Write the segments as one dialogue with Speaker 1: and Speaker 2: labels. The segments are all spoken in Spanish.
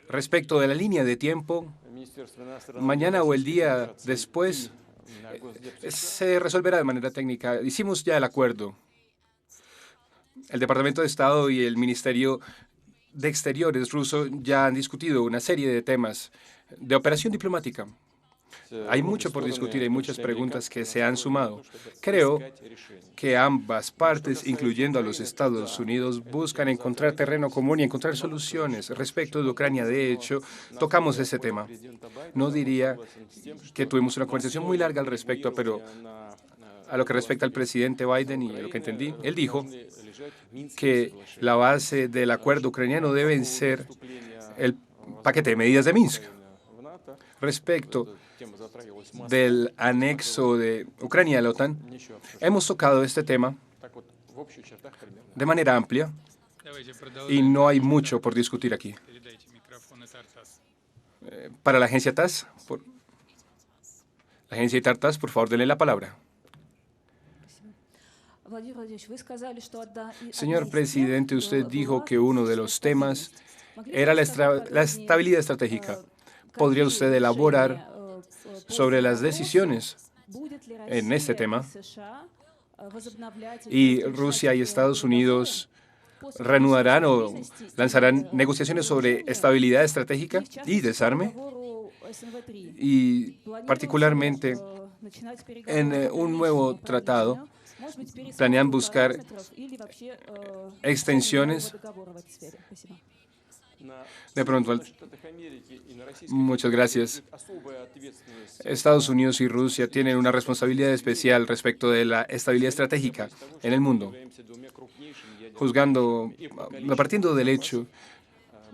Speaker 1: Respecto de la línea de tiempo, mañana o el día después se resolverá de manera técnica. Hicimos ya el acuerdo. El Departamento de Estado y el Ministerio de Exteriores ruso ya han discutido una serie de temas de operación diplomática. Hay mucho por discutir, hay muchas preguntas que se han sumado. Creo que ambas partes, incluyendo a los Estados Unidos, buscan encontrar terreno común y encontrar soluciones. Respecto de Ucrania, de hecho, tocamos ese tema. No diría que tuvimos una conversación muy larga al respecto, pero a lo que respecta al presidente Biden y a lo que entendí, él dijo que la base del acuerdo ucraniano deben ser el paquete de medidas de Minsk. Respecto del anexo de Ucrania a la OTAN, hemos tocado este tema de manera amplia y no hay mucho por discutir aquí. Para la agencia TASS, la agencia TASS, por favor, denle la palabra. Señor presidente, usted dijo que uno de los temas era la estabilidad estratégica. ¿Podría usted elaborar sobre las decisiones en este tema? ¿Y Rusia y Estados Unidos reanudarán o lanzarán negociaciones sobre estabilidad estratégica y desarme? Y particularmente en un nuevo tratado, ¿planean buscar extensiones? De pronto, muchas gracias. Estados Unidos y Rusia tienen una responsabilidad especial respecto de la estabilidad estratégica en el mundo, partiendo del hecho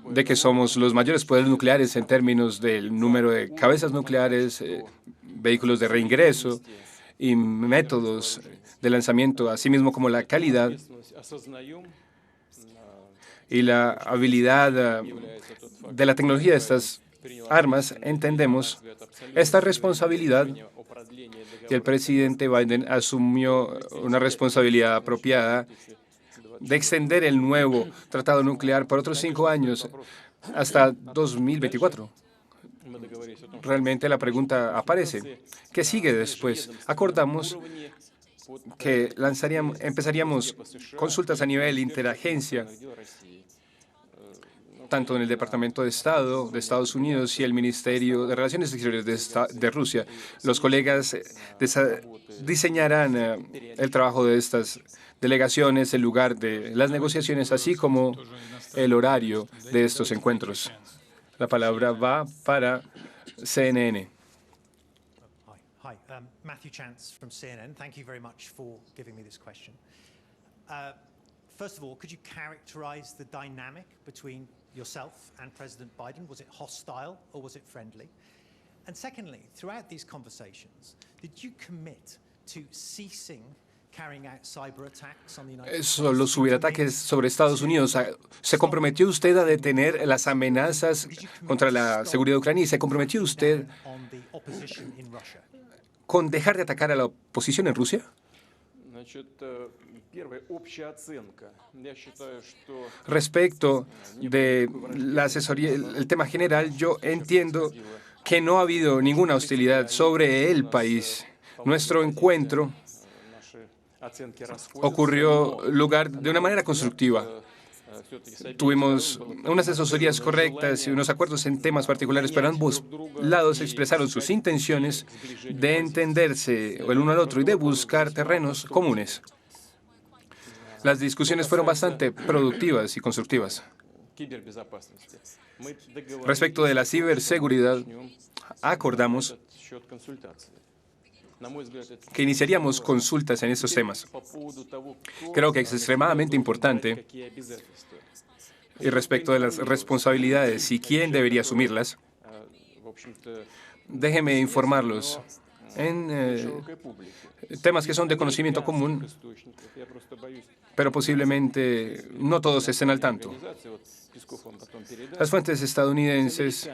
Speaker 1: de que somos los mayores poderes nucleares en términos del número de cabezas nucleares, vehículos de reingreso y métodos de lanzamiento, así mismo como la calidad y la habilidad de la tecnología de estas armas, entendemos esta responsabilidad y el presidente Biden asumió una responsabilidad apropiada de extender el nuevo tratado nuclear por otros 5 años hasta 2024. Realmente la pregunta aparece. ¿Qué sigue después? Acordamos que empezaríamos consultas a nivel interagencia, tanto en el Departamento de Estado de Estados Unidos y el Ministerio de Relaciones Exteriores de Rusia. Los colegas diseñarán el trabajo de estas delegaciones, el lugar de las negociaciones, así como el horario de estos encuentros. La palabra va para CNN.
Speaker 2: Hi, Matthew Chance from CNN. Thank you very much for giving me this question. First of all, could you characterize the dynamic between yourself and President Biden? Was it hostile or was it friendly? And secondly, throughout these conversations, did you commit to ceasing carrying out cyber attacks on the United States?
Speaker 1: Los ciberataques sobre Estados Unidos. ¿Se comprometió usted a detener las amenazas contra la seguridad ucraniana y se comprometió usted con dejar de atacar a la oposición en Rusia? Respecto de la asesoría, el tema general, yo entiendo que no ha habido ninguna hostilidad sobre el país. Nuestro encuentro ocurrió lugar de una manera constructiva. Tuvimos unas asesorías correctas y unos acuerdos en temas particulares, pero ambos lados expresaron sus intenciones de entenderse el uno al otro y de buscar terrenos comunes. Las discusiones fueron bastante productivas y constructivas. Respecto de la ciberseguridad, acordamos que iniciaríamos consultas en estos temas. Creo que es extremadamente importante. Y respecto de las responsabilidades y quién debería asumirlas, déjenme informarlos en temas que son de conocimiento común, pero posiblemente no todos estén al tanto. Las fuentes estadounidenses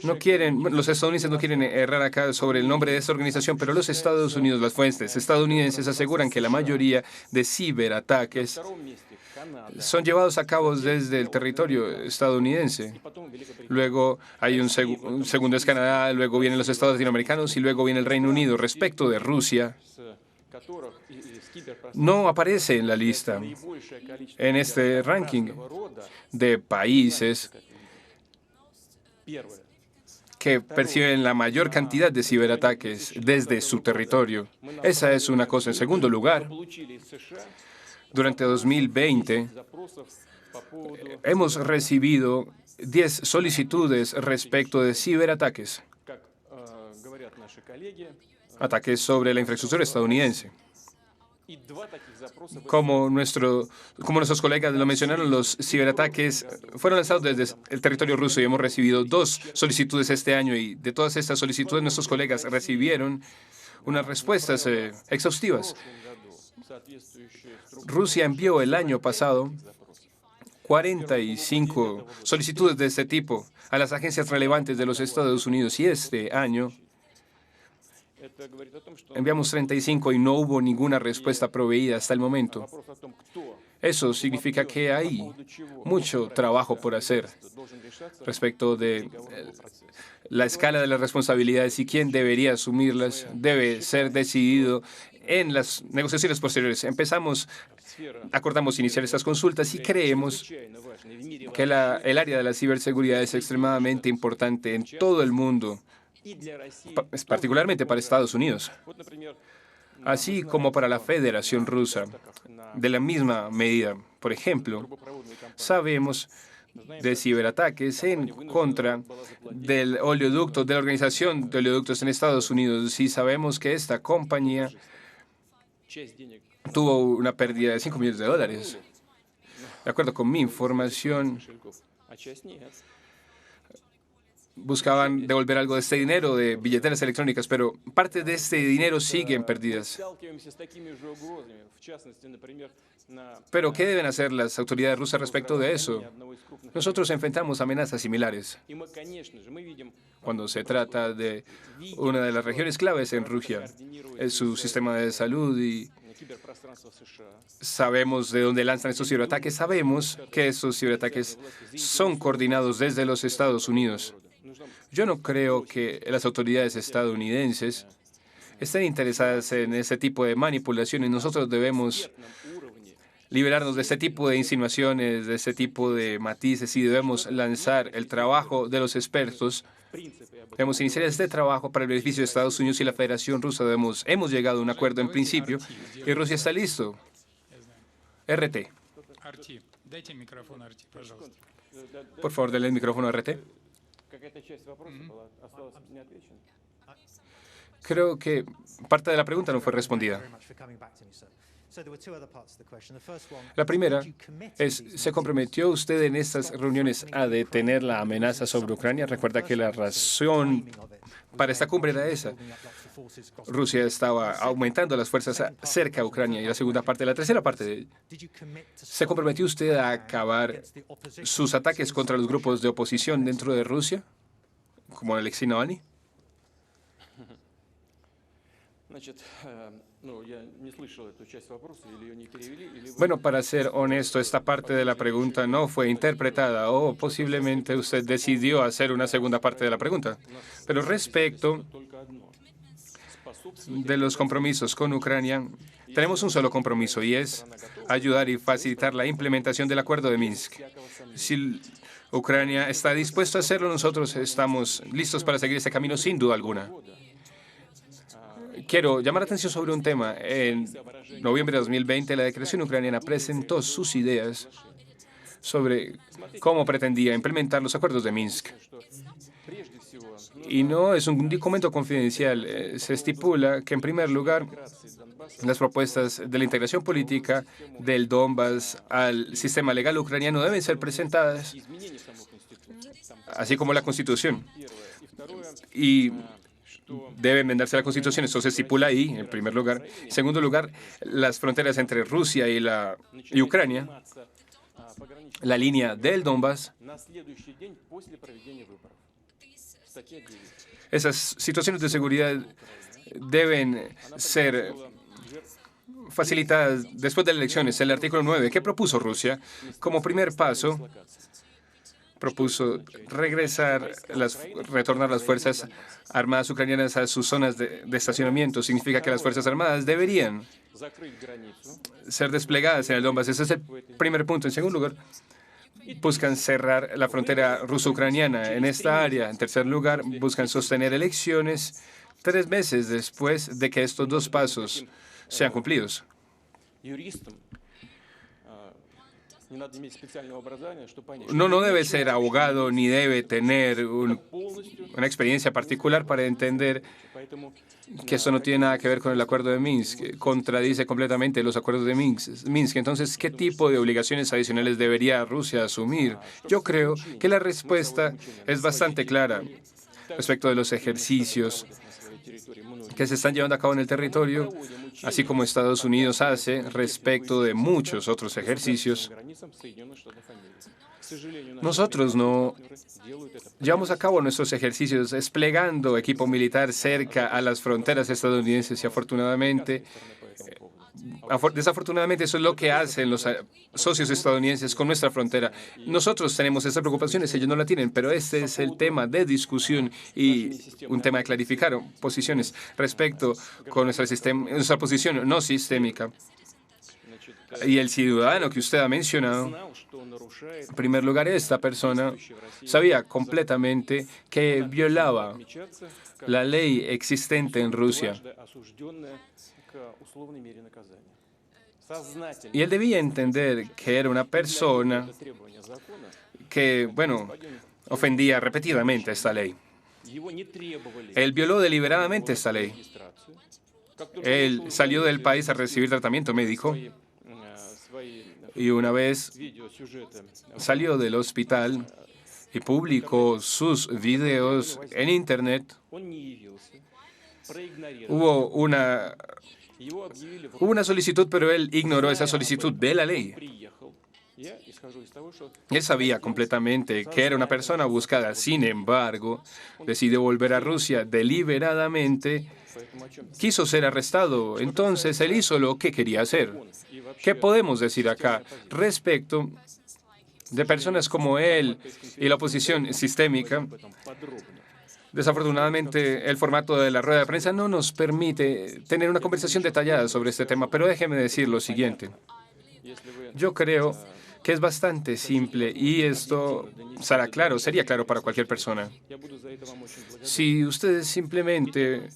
Speaker 1: no quieren, los estadounidenses no quieren errar acá sobre el nombre de esta organización, pero los Estados Unidos, las fuentes estadounidenses aseguran que la mayoría de ciberataques son llevados a cabo desde el territorio estadounidense. Luego hay un segundo es Canadá, luego vienen los estados latinoamericanos y luego viene el Reino Unido. Respecto de Rusia, no aparece en la lista, en este ranking de países que perciben la mayor cantidad de ciberataques desde su territorio. Esa es una cosa. En segundo lugar, durante 2020 hemos recibido 10 solicitudes respecto de ciberataques, ataques sobre la infraestructura estadounidense. Como nuestros colegas lo mencionaron, los ciberataques fueron lanzados desde el territorio ruso y hemos recibido 2 solicitudes este año, y de todas estas solicitudes nuestros colegas recibieron unas respuestas exhaustivas. Rusia envió el año pasado 45 solicitudes de este tipo a las agencias relevantes de los Estados Unidos, y este año enviamos 35 y no hubo ninguna respuesta proveída hasta el momento. Eso significa que hay mucho trabajo por hacer respecto de la escala de las responsabilidades y quién debería asumirlas. Debe ser decidido en las negociaciones posteriores. Acordamos iniciar estas consultas y creemos que el área de la ciberseguridad es extremadamente importante en todo el mundo, particularmente para Estados Unidos, así como para la Federación Rusa. De la misma medida, por ejemplo, sabemos de ciberataques en contra del oleoducto, de la Organización de Oleoductos en Estados Unidos, y sabemos que esta compañía tuvo una pérdida de $5 millones. De acuerdo con mi información, buscaban devolver algo de este dinero de billeteras electrónicas, pero parte de este dinero siguen perdidas. Pero, ¿qué deben hacer las autoridades rusas respecto de eso? Nosotros enfrentamos amenazas similares cuando se trata de una de las regiones claves en Rusia, es su sistema de salud, y sabemos de dónde lanzan estos ciberataques. Sabemos que estos ciberataques son coordinados desde los Estados Unidos. Yo no creo que las autoridades estadounidenses estén interesadas en ese tipo de manipulaciones. Nosotros debemos liberarnos de este tipo de insinuaciones, de este tipo de matices, y debemos lanzar el trabajo de los expertos. Debemos iniciar este trabajo para el beneficio de Estados Unidos y la Federación Rusa. Hemos llegado a un acuerdo en principio y Rusia está listo. RT. Por favor, denle el micrófono a RT. Creo que parte de la pregunta no fue respondida. La primera es, ¿se comprometió usted en estas reuniones a detener la amenaza sobre Ucrania? Recuerda que la razón para esta cumbre era esa. Rusia estaba aumentando las fuerzas cerca de Ucrania. Y la segunda parte, la tercera parte, ¿se comprometió usted a acabar sus ataques contra los grupos de oposición dentro de Rusia, como Alexei Navalny? Bueno, para ser honesto, esta parte de la pregunta no fue interpretada, o posiblemente usted decidió hacer una segunda parte de la pregunta. Pero respecto de los compromisos con Ucrania, tenemos un solo compromiso, y es ayudar y facilitar la implementación del Acuerdo de Minsk. Si Ucrania está dispuesto a hacerlo, nosotros estamos listos para seguir ese camino sin duda alguna. Quiero llamar la atención sobre un tema. En noviembre de 2020, la Declaración ucraniana presentó sus ideas sobre cómo pretendía implementar los acuerdos de Minsk. Y no es un documento confidencial. Se estipula que, en primer lugar, las propuestas de la integración política del Donbass al sistema legal ucraniano deben ser presentadas, así como la Constitución. Y debe enmendarse la Constitución. Esto se estipula ahí, en primer lugar. En segundo lugar, las fronteras entre Rusia y Ucrania la línea del Donbass. Esas situaciones de seguridad deben ser facilitadas después de las elecciones. El artículo 9, ¿qué propuso Rusia? Como primer paso, propuso retornar las Fuerzas Armadas ucranianas a sus zonas de estacionamiento. Significa que las Fuerzas Armadas deberían ser desplegadas en el Donbass. Ese es el primer punto. En segundo lugar, buscan cerrar la frontera ruso-ucraniana en esta área. En tercer lugar, buscan sostener elecciones 3 meses después de que estos 2 pasos sean cumplidos. No debe ser abogado ni debe tener una experiencia particular para entender que esto no tiene nada que ver con el acuerdo de Minsk, contradice completamente los acuerdos de Minsk. Entonces, ¿qué tipo de obligaciones adicionales debería Rusia asumir? Yo creo que la respuesta es bastante clara respecto de los ejercicios que se están llevando a cabo en el territorio, así como Estados Unidos hace respecto de muchos otros ejercicios. Nosotros no llevamos a cabo nuestros ejercicios desplegando equipo militar cerca a las fronteras estadounidenses y desafortunadamente eso es lo que hacen los socios estadounidenses con nuestra frontera. Nosotros tenemos esas preocupaciones, ellos no la tienen, pero este es el tema de discusión y un tema de clarificar posiciones respecto con nuestra posición no sistémica. Y el ciudadano que usted ha mencionado, en primer lugar, esta persona sabía completamente que violaba la ley existente en Rusia. Y él debía entender que era una persona que, ofendía repetidamente esta ley. Él violó deliberadamente esta ley. Él salió del país a recibir tratamiento médico y una vez salió del hospital y publicó sus videos en Internet, hubo una solicitud, pero él ignoró esa solicitud de la ley. Él sabía completamente que era una persona buscada. Sin embargo, decidió volver a Rusia deliberadamente. Quiso ser arrestado. Entonces, él hizo lo que quería hacer. ¿Qué podemos decir acá respecto de personas como él y la oposición sistémica? Desafortunadamente, el formato de la rueda de prensa no nos permite tener una conversación detallada sobre este tema, pero déjeme decir lo siguiente. Yo creo que es bastante simple y esto sería claro para cualquier persona. Si ustedes simplemente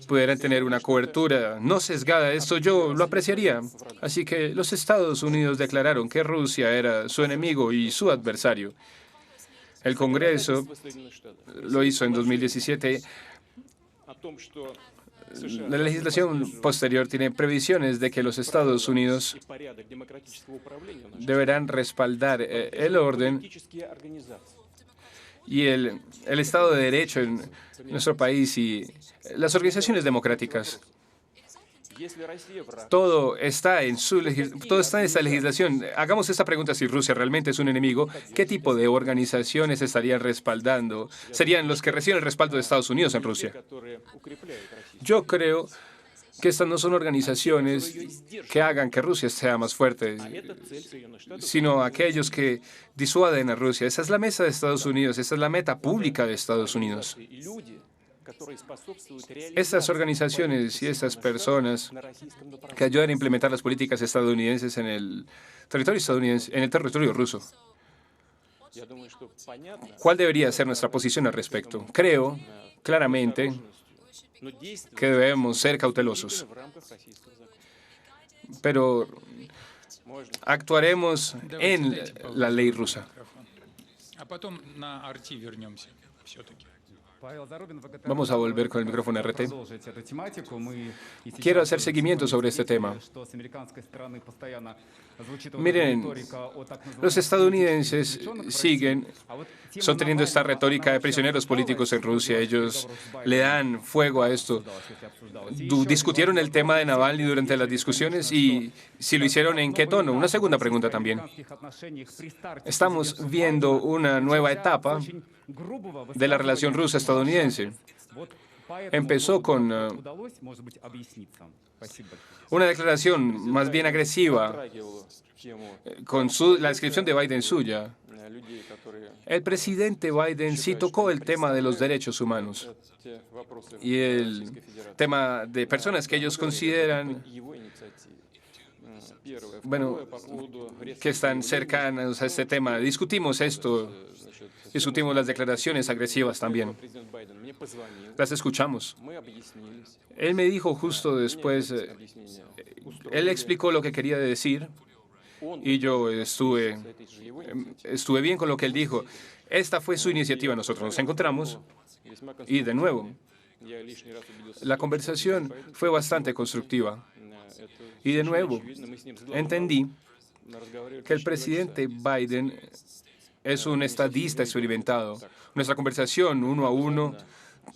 Speaker 1: pudieran tener una cobertura no sesgada de esto, yo lo apreciaría. Así que los Estados Unidos declararon que Rusia era su enemigo y su adversario. El Congreso lo hizo en 2017. La legislación posterior tiene previsiones de que los Estados Unidos deberán respaldar el orden y el Estado de Derecho en nuestro país y las organizaciones democráticas. Todo está en esta legislación. Hagamos esta pregunta: si Rusia realmente es un enemigo, ¿qué tipo de organizaciones estarían respaldando? Serían los que reciben el respaldo de Estados Unidos en Rusia. Yo creo que estas no son organizaciones que hagan que Rusia sea más fuerte, sino aquellos que disuaden a Rusia. Esa es la meta de Estados Unidos, esa es la meta pública de Estados Unidos. Estas organizaciones y estas personas que ayudan a implementar las políticas estadounidenses en el territorio estadounidense, en el territorio ruso. ¿Cuál debería ser nuestra posición al respecto? Creo claramente que debemos ser cautelosos, pero actuaremos en la ley rusa. Vamos a volver con el micrófono RT. Quiero hacer seguimiento sobre este tema. Miren, los estadounidenses siguen Son teniendo esta retórica de prisioneros políticos en Rusia. Ellos le dan fuego a esto. Discutieron el tema de Navalny durante las discusiones y si lo hicieron, ¿en qué tono? Una segunda pregunta también. Estamos viendo una nueva etapa de la relación rusa-estadounidense. Empezó con una declaración más bien agresiva, con la descripción de Biden suya. El presidente Biden sí tocó el tema de los derechos humanos y el tema de personas que ellos consideran, bueno, que están cercanas a este tema. Discutimos esto, discutimos las declaraciones agresivas también. Las escuchamos. Él me dijo justo después, él explicó lo que quería decir y yo estuve bien con lo que él dijo. Esta fue su iniciativa. Nosotros nos encontramos y, de nuevo, la conversación fue bastante constructiva. Y, de nuevo, entendí que el presidente Biden es un estadista experimentado. Nuestra conversación, uno a uno,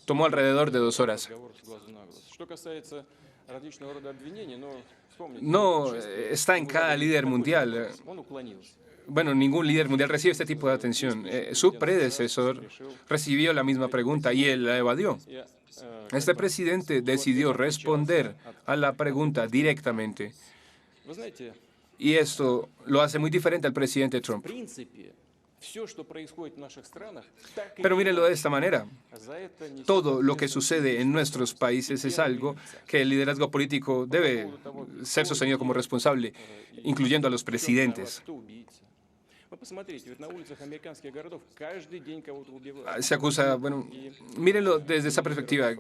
Speaker 1: tomó alrededor de 2 horas. No está en cada líder mundial. Bueno, ningún líder mundial recibe este tipo de atención. Su predecesor recibió la misma pregunta y él la evadió. Este presidente decidió responder a la pregunta directamente. Y esto lo hace muy diferente al presidente Trump. Pero mírenlo de esta manera. Todo lo que sucede en nuestros países es algo que el liderazgo político debe ser sostenido como responsable, incluyendo a los presidentes. Se acusa, bueno, mírenlo desde esa perspectiva.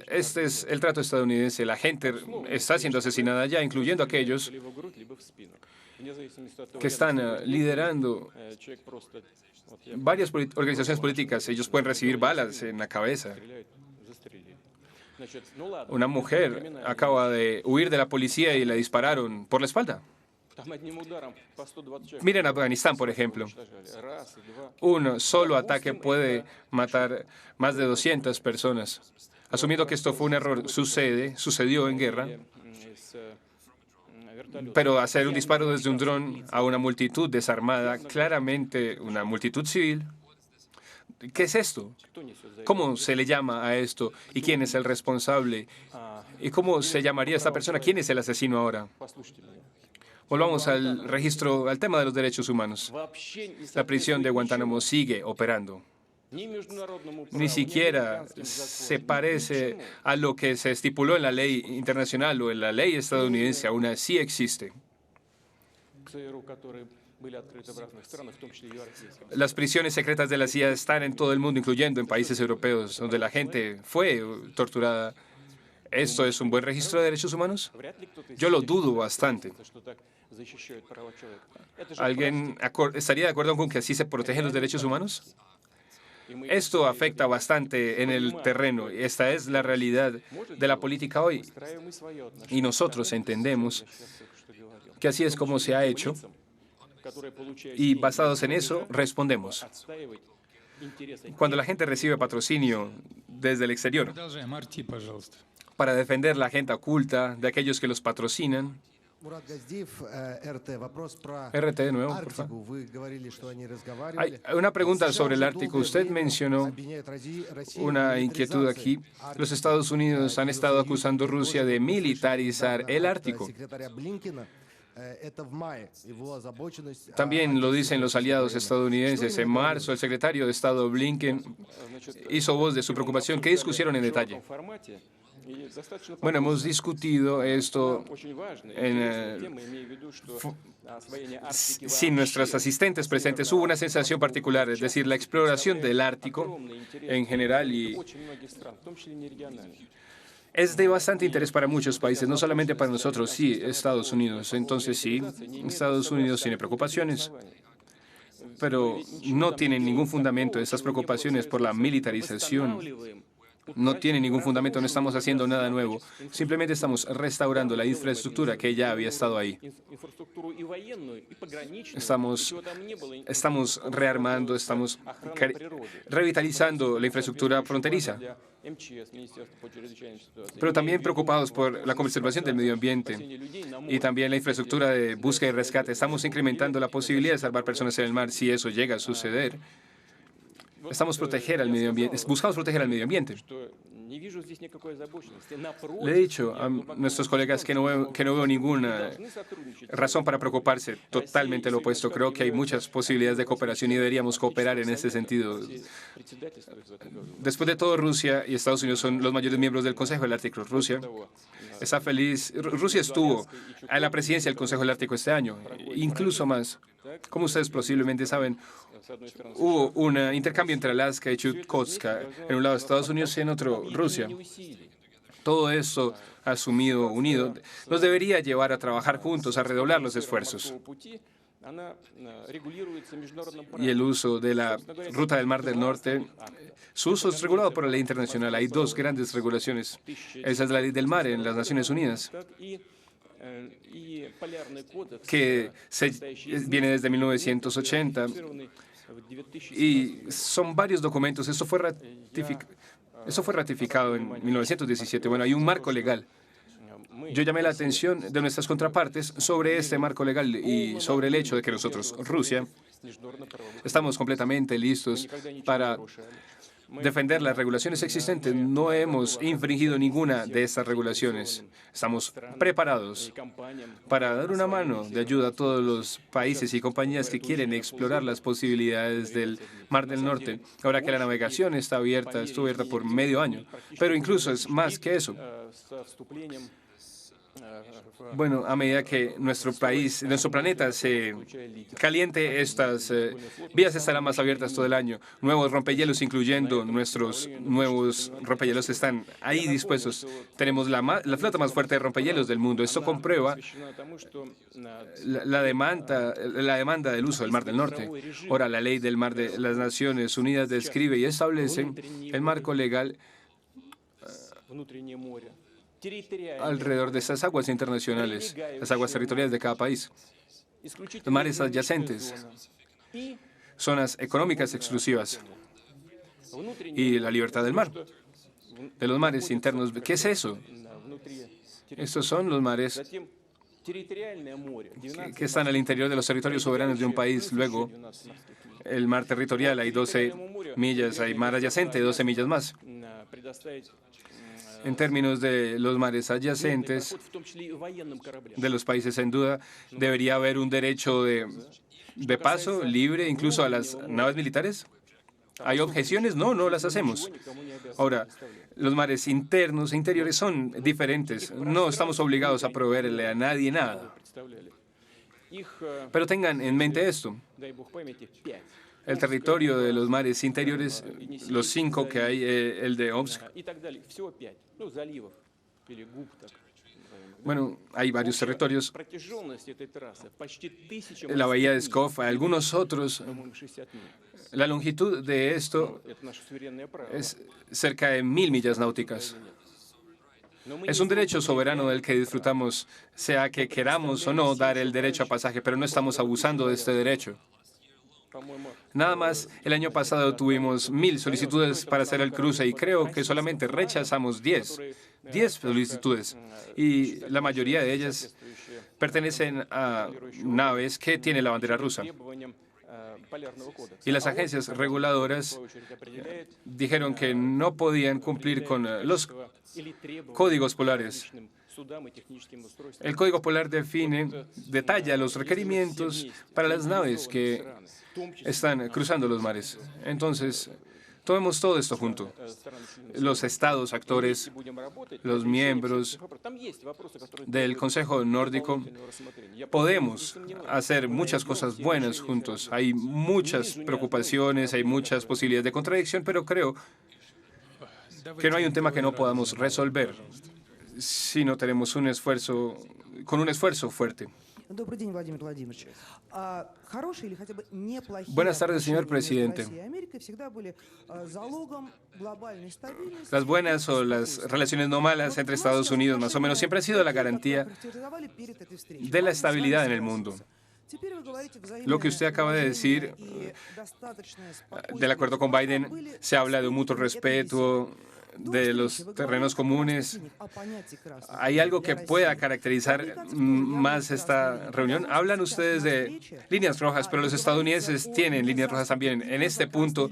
Speaker 1: Este es el trato estadounidense. La gente está siendo asesinada ya, incluyendo aquellos que están liderando varias organizaciones políticas. Ellos pueden recibir balas en la cabeza. Una mujer acaba de huir de la policía y le dispararon por la espalda. Miren Afganistán, por ejemplo. Un solo ataque puede matar más de 200 personas. Asumiendo que esto fue un error, sucedió en guerra. Pero hacer un disparo desde un dron a una multitud desarmada, claramente una multitud civil, ¿qué es esto? ¿Cómo se le llama a esto? ¿Y quién es el responsable? ¿Y cómo se llamaría a esta persona? ¿Quién es el asesino ahora? Volvamos al registro, al tema de los derechos humanos. La prisión de Guantánamo sigue operando. Ni siquiera se parece a lo que se estipuló en la ley internacional o en la ley estadounidense, aún así existe. Las prisiones secretas de la CIA están en todo el mundo, incluyendo en países europeos, donde la gente fue torturada. ¿Esto es un buen registro de derechos humanos? Yo lo dudo bastante. ¿Alguien estaría de acuerdo con que así se protegen los derechos humanos? Esto afecta bastante en el terreno. Esta es la realidad de la política hoy. Y nosotros entendemos que así es como se ha hecho. Y basados en eso, respondemos. Cuando la gente recibe patrocinio desde el exterior para defender la agenda oculta de aquellos que los patrocinan, RT de nuevo, por favor. Hay una pregunta sobre el Ártico. Usted mencionó una inquietud aquí. Los Estados Unidos han estado acusando a Rusia de militarizar el Ártico. También lo dicen los aliados estadounidenses. En marzo, el secretario de Estado Blinken hizo voz de su preocupación. ¿Qué discutieron en detalle? Bueno, hemos discutido esto sin nuestros asistentes presentes. Hubo una sensación particular, es decir, la exploración del Ártico en general y es de bastante interés para muchos países, no solamente para nosotros, sí, Estados Unidos. Entonces, sí, Estados Unidos tiene preocupaciones, pero no tienen ningún fundamento estas preocupaciones por la militarización no tiene ningún fundamento, no estamos haciendo nada nuevo. Simplemente estamos restaurando la infraestructura que ya había estado ahí. Estamos rearmando, estamos revitalizando la infraestructura fronteriza, pero también preocupados por la conservación del medio ambiente y también la infraestructura de búsqueda y rescate. Estamos incrementando la posibilidad de salvar personas en el mar si eso llega a suceder. Buscamos proteger al medio ambiente. Le he dicho a nuestros colegas que no veo ninguna razón para preocuparse. Totalmente lo opuesto. Creo que hay muchas posibilidades de cooperación y deberíamos cooperar en ese sentido. Después de todo, Rusia y Estados Unidos son los mayores miembros del Consejo del Ártico. Rusia está feliz. Rusia estuvo a la presidencia del Consejo del Ártico este año, incluso más. Como ustedes posiblemente saben, hubo un intercambio entre Alaska y Chukotka, en un lado Estados Unidos y en otro Rusia. Todo eso unido, nos debería llevar a trabajar juntos, a redoblar los esfuerzos. Y el uso de la ruta del Mar del Norte, su uso es regulado por la ley internacional. Hay dos grandes regulaciones. Esa es la ley del mar en las Naciones Unidas, que viene desde 1980, y son varios documentos. Eso fue ratificado en 1917. Bueno, hay un marco legal. Yo llamé la atención de nuestras contrapartes sobre este marco legal y sobre el hecho de que nosotros, Rusia, estamos completamente listos para defender las regulaciones existentes. No hemos infringido ninguna de estas regulaciones. Estamos preparados para dar una mano de ayuda a todos los países y compañías que quieren explorar las posibilidades del Mar del Norte. Ahora que la navegación está abierta, estuvo abierta por medio año, pero incluso es más que eso. Bueno, a medida que nuestro planeta se caliente, estas vías estarán más abiertas todo el año. Nuevos rompehielos, incluyendo nuestros nuevos rompehielos, están ahí dispuestos. Tenemos la flota más fuerte de rompehielos del mundo. Esto comprueba la demanda del uso del Mar del Norte. Ahora, la ley del mar de las Naciones Unidas describe y establece el marco legal alrededor de estas aguas internacionales, las aguas territoriales de cada país, los mares adyacentes, zonas económicas exclusivas y la libertad del mar, de los mares internos. ¿Qué es eso? Estos son los mares que están al interior de los territorios soberanos de un país. Luego, el mar territorial, hay 12 millas, hay mar adyacente, 12 millas más. En términos de los mares adyacentes de los países en duda, debería haber un derecho de paso libre incluso a las naves militares. ¿Hay objeciones? No, no las hacemos. Ahora, los mares internos e interiores son diferentes. No estamos obligados a proveerle a nadie nada. Pero tengan en mente esto. El territorio de los mares interiores, los 5 que hay, el de Omsk. Bueno, hay varios territorios. La bahía de Pskov, algunos otros. La longitud de esto es cerca de 1000 millas náuticas. Es un derecho soberano del que disfrutamos, sea que queramos o no dar el derecho a pasaje, pero no estamos abusando de este derecho. Nada más, el año pasado tuvimos 1000 solicitudes para hacer el cruce y creo que solamente rechazamos 10 solicitudes. Y la mayoría de ellas pertenecen a naves que tienen la bandera rusa. Y las agencias reguladoras dijeron que no podían cumplir con los códigos polares. El Código Polar detalla los requerimientos para las naves que están cruzando los mares. Entonces, tomemos todo esto junto. Los estados, actores, los miembros del Consejo Nórdico, podemos hacer muchas cosas buenas juntos. Hay muchas preocupaciones, hay muchas posibilidades de contradicción, pero creo que no hay un tema que no podamos resolver si no tenemos un esfuerzo fuerte. Buenas tardes, señor presidente. Las buenas o las relaciones no malas entre Estados Unidos, más o menos, siempre ha sido la garantía de la estabilidad en el mundo. Lo que usted acaba de decir del acuerdo con Biden, se habla de un mutuo respeto, de los terrenos comunes. ¿Hay algo que pueda caracterizar más esta reunión? Hablan ustedes de líneas rojas, pero los estadounidenses tienen líneas rojas también. En este punto,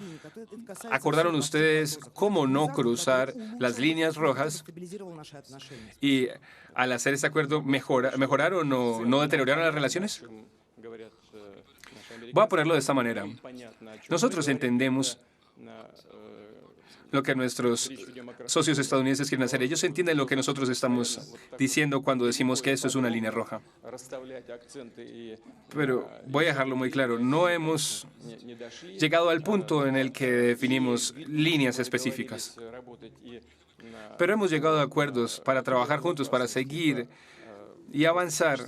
Speaker 1: ¿acordaron ustedes cómo no cruzar las líneas rojas? Y al hacer este acuerdo, ¿mejoraron o no deterioraron las relaciones? Voy a ponerlo de esta manera. Nosotros entendemos lo que nuestros socios estadounidenses quieren hacer. Ellos entienden lo que nosotros estamos diciendo cuando decimos que esto es una línea roja. Pero voy a dejarlo muy claro. No hemos llegado al punto en el que definimos líneas específicas. Pero hemos llegado a acuerdos para trabajar juntos, para seguir y avanzar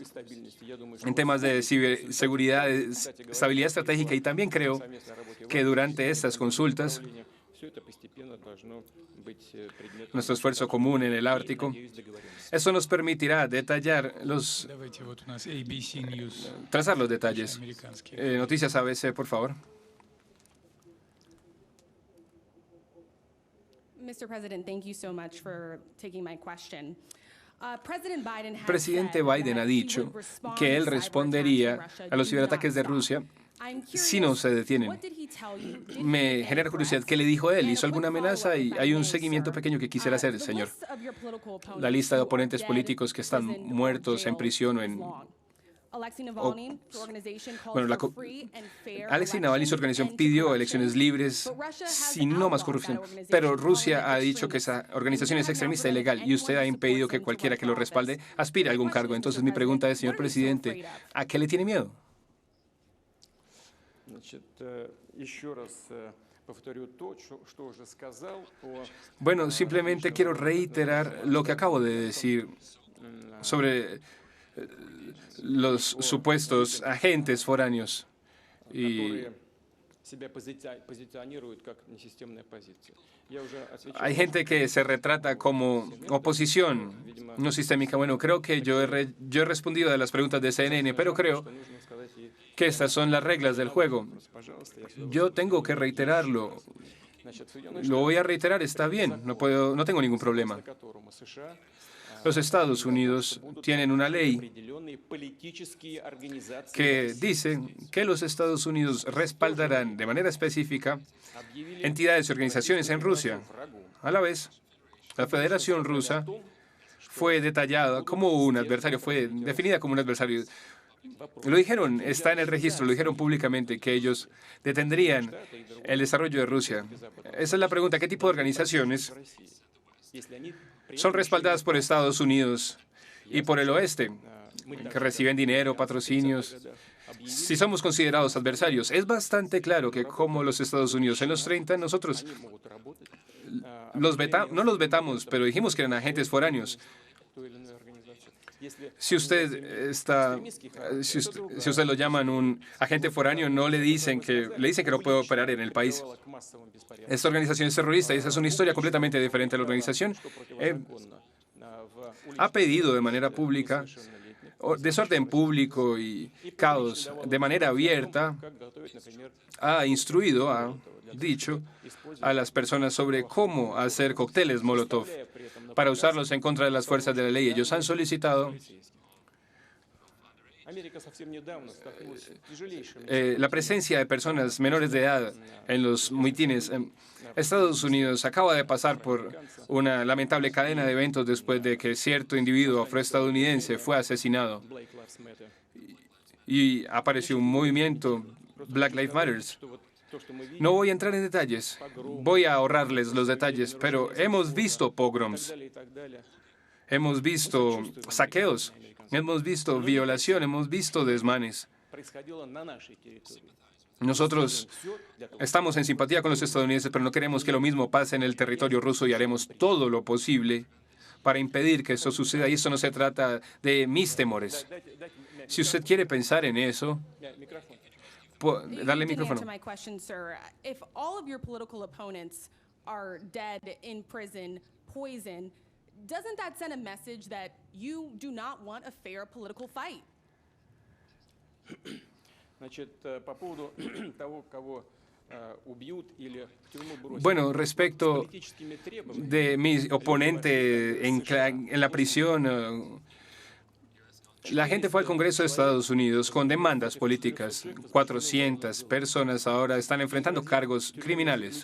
Speaker 1: en temas de ciberseguridad, estabilidad estratégica. Y también creo que durante estas consultas, nuestro esfuerzo común en el Ártico, eso nos permitirá detallar trazar los detalles. Noticias ABC, por favor.
Speaker 3: Mr. President, thank you so much for taking my question.
Speaker 1: Presidente Biden ha dicho que él respondería a los ciberataques de Rusia si no se detienen. Me genera curiosidad, ¿qué le dijo él? ¿Hizo alguna amenaza? Y hay un seguimiento pequeño que quisiera hacer, señor. La lista de oponentes políticos que están muertos en prisión o en... Alexei Navalny y su organización pidió elecciones libres sin no más corrupción, pero Rusia ha dicho que esa organización es extremista y ilegal y usted ha impedido que cualquiera que lo respalde aspire a algún cargo. Entonces mi pregunta es, señor presidente, ¿a qué le tiene miedo? Bueno, simplemente quiero reiterar lo que acabo de decir sobre los supuestos agentes foráneos. Y hay gente que se retrata como oposición no sistémica. Bueno, creo que yo he respondido a las preguntas de CNN, pero creo que estas son las reglas del juego. Yo tengo que reiterarlo. Lo voy a reiterar, está bien, no tengo ningún problema. Los Estados Unidos tienen una ley que dice que los Estados Unidos respaldarán de manera específica entidades y organizaciones en Rusia. A la vez, la Federación Rusa fue detallada como un adversario, fue definida como un adversario. Lo dijeron, está en el registro, lo dijeron públicamente, que ellos detendrían el desarrollo de Rusia. Esa es la pregunta, ¿qué tipo de organizaciones son respaldadas por Estados Unidos y por el oeste, que reciben dinero, patrocinios? Si somos considerados adversarios, es bastante claro que como los Estados Unidos en los 30, nosotros no los vetamos, pero dijimos que eran agentes foráneos. Si usted lo llaman un agente foráneo, no le dicen que no puede operar en el país. Esta organización es terrorista y esa es una historia completamente diferente. La organización ha pedido de manera pública, desorden público y caos de manera abierta, ha dicho a las personas sobre cómo hacer cócteles Molotov para usarlos en contra de las fuerzas de la ley. Ellos han solicitado la presencia de personas menores de edad en los mitines. Estados Unidos acaba de pasar por una lamentable cadena de eventos después de que cierto individuo afroestadounidense fue asesinado. Y apareció un movimiento, Black Lives Matter. No voy a entrar en detalles, voy a ahorrarles los detalles, pero hemos visto pogroms, hemos visto saqueos, hemos visto violación, hemos visto desmanes. Nosotros estamos en simpatía con los estadounidenses, pero no queremos que lo mismo pase en el territorio ruso y haremos todo lo posible para impedir que esto suceda. Y esto no se trata de mis temores. Si usted quiere pensar en eso, darle
Speaker 3: You didn't
Speaker 1: micrófono.
Speaker 3: answer my question, sir. If all of your political opponents are dead in prison, poisoned, doesn't that send a message that you do not want a fair political fight?
Speaker 4: Значит, по поводу того, кого убьют или в тюрьму бросят.
Speaker 1: Bueno, respecto
Speaker 4: Политическими требованиями.
Speaker 1: de mi oponente en la prisión, la gente fue al Congreso de Estados Unidos con demandas políticas. 400 personas ahora están enfrentando cargos criminales.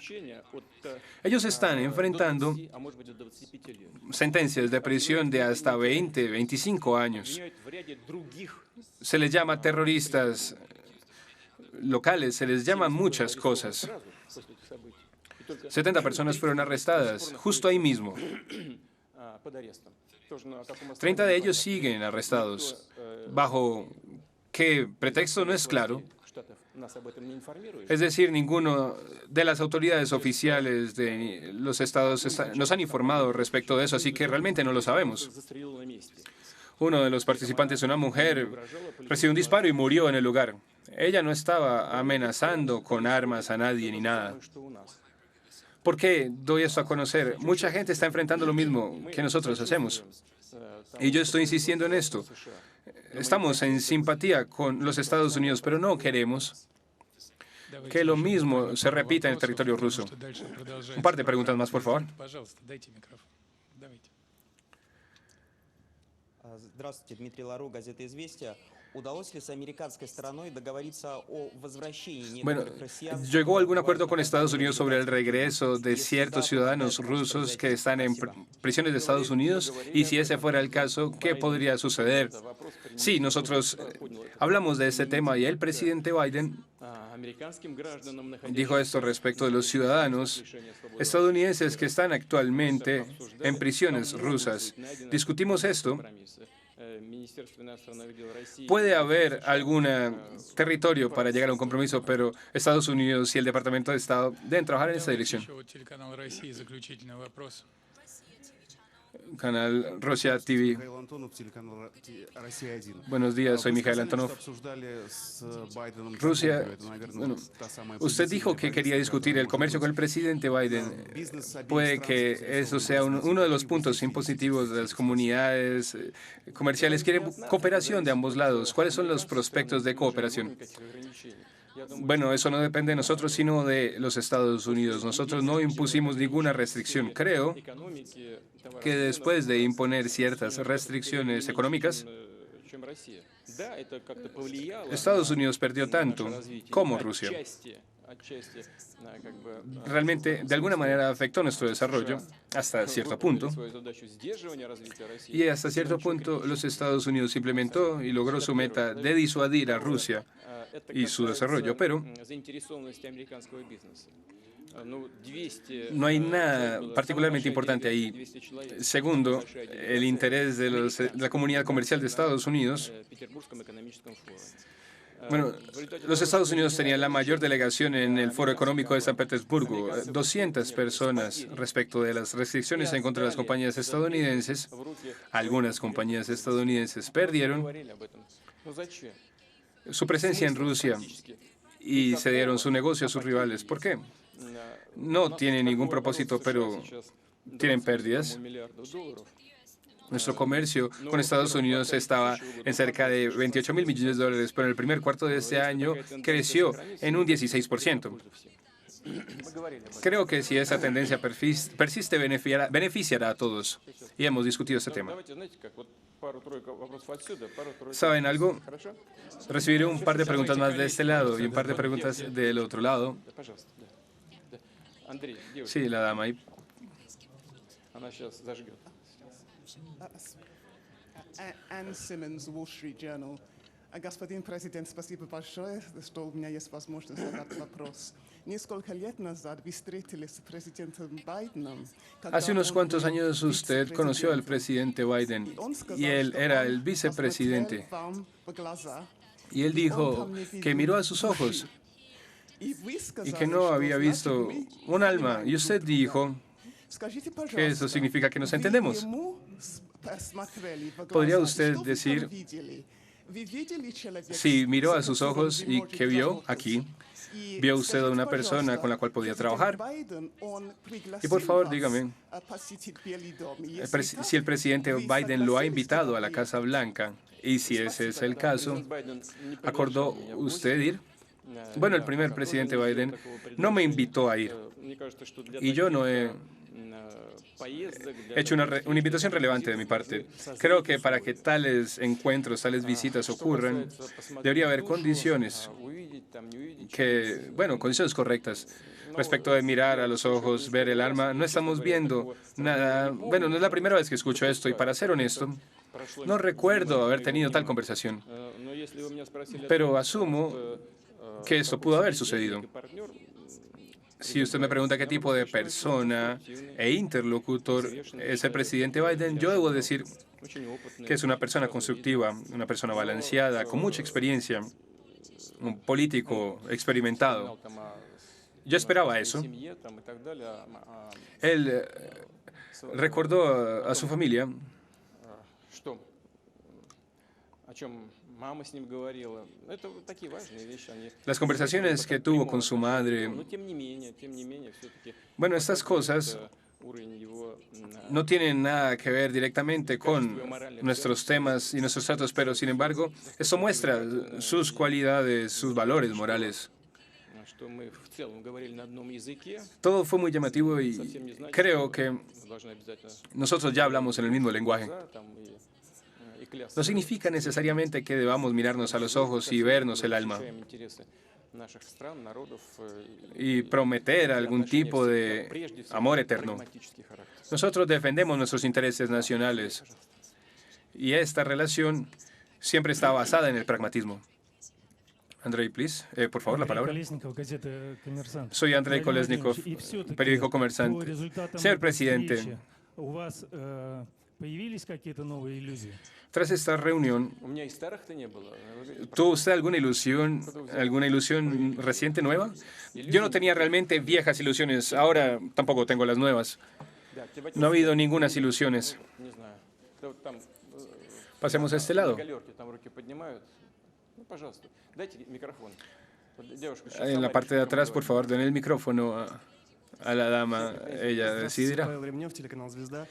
Speaker 1: Ellos están enfrentando
Speaker 4: А может быть, до 25 лет.
Speaker 1: sentencias de prisión de hasta 20, 25 años.
Speaker 4: Меняют в ряде других
Speaker 1: Se les llama terroristas locales, se les llama muchas cosas.
Speaker 4: сразу после этих событий. И только
Speaker 1: 70 personas fueron arrestadas, justo ahí mismo.
Speaker 4: под арестом. Тоже на каком
Speaker 1: 30 de ellos siguen arrestados. ¿Bajo qué pretexto? No es claro.
Speaker 4: Штатов нас об этом не информируют.
Speaker 1: Es decir, ninguno de las autoridades oficiales de los estados nos han informado respecto de eso, así que realmente no lo sabemos.
Speaker 4: Застрелил на месте.
Speaker 1: Uno de los participantes, una mujer, recibió un disparo y murió en el lugar. Ella no estaba amenazando con armas a nadie ni nada.
Speaker 4: Что у нас.
Speaker 1: ¿Por qué doy esto a conocer? Mucha gente está enfrentando lo mismo que nosotros hacemos. Y yo estoy insistiendo en esto. Estamos en simpatía con los Estados Unidos, pero no queremos que lo mismo se repita en el territorio ruso. Un par de preguntas más, por favor.
Speaker 5: Здравствуйте, Дмитрий Лару, газета «Известия». ¿Удалось ли с американской стороной договориться о возвращении
Speaker 1: Bueno,
Speaker 5: некоторых россиян?
Speaker 1: ¿llegó algún acuerdo con Estados Unidos sobre el regreso de ciertos ciudadanos rusos que están en prisiones de Estados Unidos? Y si ese fuera el caso, ¿qué podría suceder? Sí, nosotros hablamos de ese tema y el presidente Biden
Speaker 4: Американским гражданам,
Speaker 1: dijo esto respecto de los ciudadanos estadounidenses que están actualmente en prisiones rusas. Discutimos esto. Puede haber algún territorio para llegar a un compromiso, pero Estados Unidos y el Departamento de Estado deben trabajar en esa dirección. Canal Rusia TV.
Speaker 6: Михаил Антонов, телеканал «Россия-1».
Speaker 1: Buenos días, soy Mijael Antonov. Rusia, bueno, usted dijo que quería discutir el comercio con el presidente Biden. Puede que eso sea uno de los puntos impositivos de las comunidades comerciales. Quieren cooperación de ambos lados. ¿Cuáles son los prospectos de cooperación? Bueno, eso no depende de nosotros, sino de los Estados Unidos. Nosotros no impusimos ninguna restricción. Creo que después de imponer ciertas restricciones económicas, Estados Unidos perdió tanto como Rusia. Realmente, de alguna manera, afectó nuestro desarrollo hasta cierto punto. Y hasta cierto punto, los Estados Unidos implementó y logró su meta de disuadir a Rusia y su desarrollo, pero no hay nada particularmente importante ahí. Segundo, el interés de la comunidad comercial de Estados Unidos. Bueno, los Estados Unidos tenían la mayor delegación en el Foro Económico de San Petersburgo, 200 personas respecto de las restricciones en contra de las compañías estadounidenses. Algunas compañías estadounidenses perdieron su presencia en Rusia y cedieron su negocio a sus rivales. ¿Por qué? No tienen ningún propósito, pero tienen pérdidas. Nuestro comercio con Estados Unidos estaba en cerca de 28.000 millones de dólares, pero en el primer cuarto de este año creció en un 16%. Creo que si esa tendencia persiste, beneficiará a todos. Y hemos discutido este tema. ¿Saben algo? Recibiré un par de preguntas más de este lado y un par de preguntas del otro lado. Sí, la dama ahí.
Speaker 7: Ann Simmons, Wall Street Journal. Господин президент, спасибо большое, что у меня есть возможность задать вопрос. Несколько лет назад вы встретились с президентом Байденом.
Speaker 1: Hace unos cuantos años usted conoció al presidente Biden y él era el vicepresidente. Y él dijo que miró a sus ojos y que no había visto un alma. Y usted dijo
Speaker 7: Скажите,
Speaker 1: que eso
Speaker 7: пожалуйста,
Speaker 1: significa que nos
Speaker 7: вы
Speaker 1: entendemos.
Speaker 7: ему посмотрели в
Speaker 1: ¿Podría
Speaker 7: глаза,
Speaker 1: usted
Speaker 7: что вы
Speaker 1: decir
Speaker 7: там видели? Вы видели человека,
Speaker 1: si miró a
Speaker 7: с
Speaker 1: sus
Speaker 7: которым
Speaker 1: ojos
Speaker 7: вы
Speaker 1: y
Speaker 7: можете
Speaker 1: que vio
Speaker 7: работать?
Speaker 1: aquí,
Speaker 7: И
Speaker 1: vio usted a
Speaker 7: скажите,
Speaker 1: una persona con la cual podía
Speaker 7: президент
Speaker 1: trabajar?
Speaker 7: Байден, он
Speaker 1: Y por favor,
Speaker 7: пригласил
Speaker 1: dígame,
Speaker 7: вас посетить Белый дом? И если так,
Speaker 1: si el presidente
Speaker 7: вы
Speaker 1: Biden lo ha
Speaker 7: согласились
Speaker 1: invitado
Speaker 7: туда
Speaker 1: a la Casa
Speaker 7: приехать?
Speaker 1: Blanca, y si ese es el caso,
Speaker 4: Президент Байден не
Speaker 1: ¿acordó
Speaker 4: приглашал меня в
Speaker 1: usted
Speaker 4: гости.
Speaker 1: ir? Bueno, el primer presidente Biden no me invitó a ir,
Speaker 4: Мне кажется, что для
Speaker 1: y yo no he
Speaker 4: поездок, для
Speaker 1: hecho una invitación relevante de mi parte. Creo que para que tales encuentros, tales visitas ocurran, debería haber condiciones que, bueno, condiciones correctas. Respecto de mirar a los ojos, ver el alma, no estamos viendo nada. Bueno, no es la primera vez que escucho esto y para ser honesto, no recuerdo haber tenido tal conversación,
Speaker 4: но если вы меня спросили,
Speaker 1: pero asumo que esto pudo haber sucedido. Si usted me pregunta qué tipo de persona e interlocutor es el presidente Biden, yo debo decir que es una persona constructiva, una persona balanceada, con mucha experiencia, un político experimentado. Yo esperaba eso.
Speaker 4: семье там и так далее,
Speaker 1: Él recordó a su familia
Speaker 4: что, о чем мама с ним говорила. Это вот такие важные вещи. Они
Speaker 1: las conversaciones que tuvo con su madre.
Speaker 4: но tем не менее, все-таки
Speaker 1: Bueno, estas cosas
Speaker 4: уровень его
Speaker 1: no tienen nada que ver directamente con nuestros temas y nuestros tratos, pero sin embargo, esto muestra sus cualidades, sus valores morales.
Speaker 4: что мы в целом говорили на одном языке,
Speaker 1: Todo fue muy llamativo y
Speaker 4: совсем не значит,
Speaker 1: creo
Speaker 4: что
Speaker 1: que
Speaker 4: мы должны обязательно
Speaker 1: nosotros ya hablamos en el mismo lenguaje.
Speaker 4: там и клясться.
Speaker 1: No significa necesariamente que debamos mirarnos a los ojos y vernos el alma
Speaker 4: Защищаем интересы наших стран, народов
Speaker 1: y prometer algún tipo de
Speaker 4: прежде всего
Speaker 1: amor eterno.
Speaker 4: прагматический характер.
Speaker 1: Nosotros defendemos nuestros intereses nacionales y esta relación siempre está basada en el pragmatismo. Andrei, please, por favor, la palabra. Soy Andrei Kolesnikov, periódico Коммерсант. Señor presidente, tras esta reunión,
Speaker 4: У меня и старых-то не было.
Speaker 1: ¿tuvo usted alguna ilusión reciente nueva? Yo no tenía realmente viejas ilusiones, ahora tampoco tengo las nuevas.
Speaker 4: Да, Тибетец,
Speaker 1: No ha habido ningunas ilusiones.
Speaker 4: не знаю. Да вот там
Speaker 1: Pasemos a este lado.
Speaker 4: галерки там руки поднимают. Ну, пожалуйста, дайте микрофон. Вот девушка сейчас
Speaker 1: En la
Speaker 4: сама
Speaker 1: parte de
Speaker 4: решит, кому
Speaker 1: atrás, por
Speaker 4: говорить.
Speaker 1: favor, den el micrófono a la dama. Ella decidirá.
Speaker 6: Павел Ремнев, телеканал «Звезда».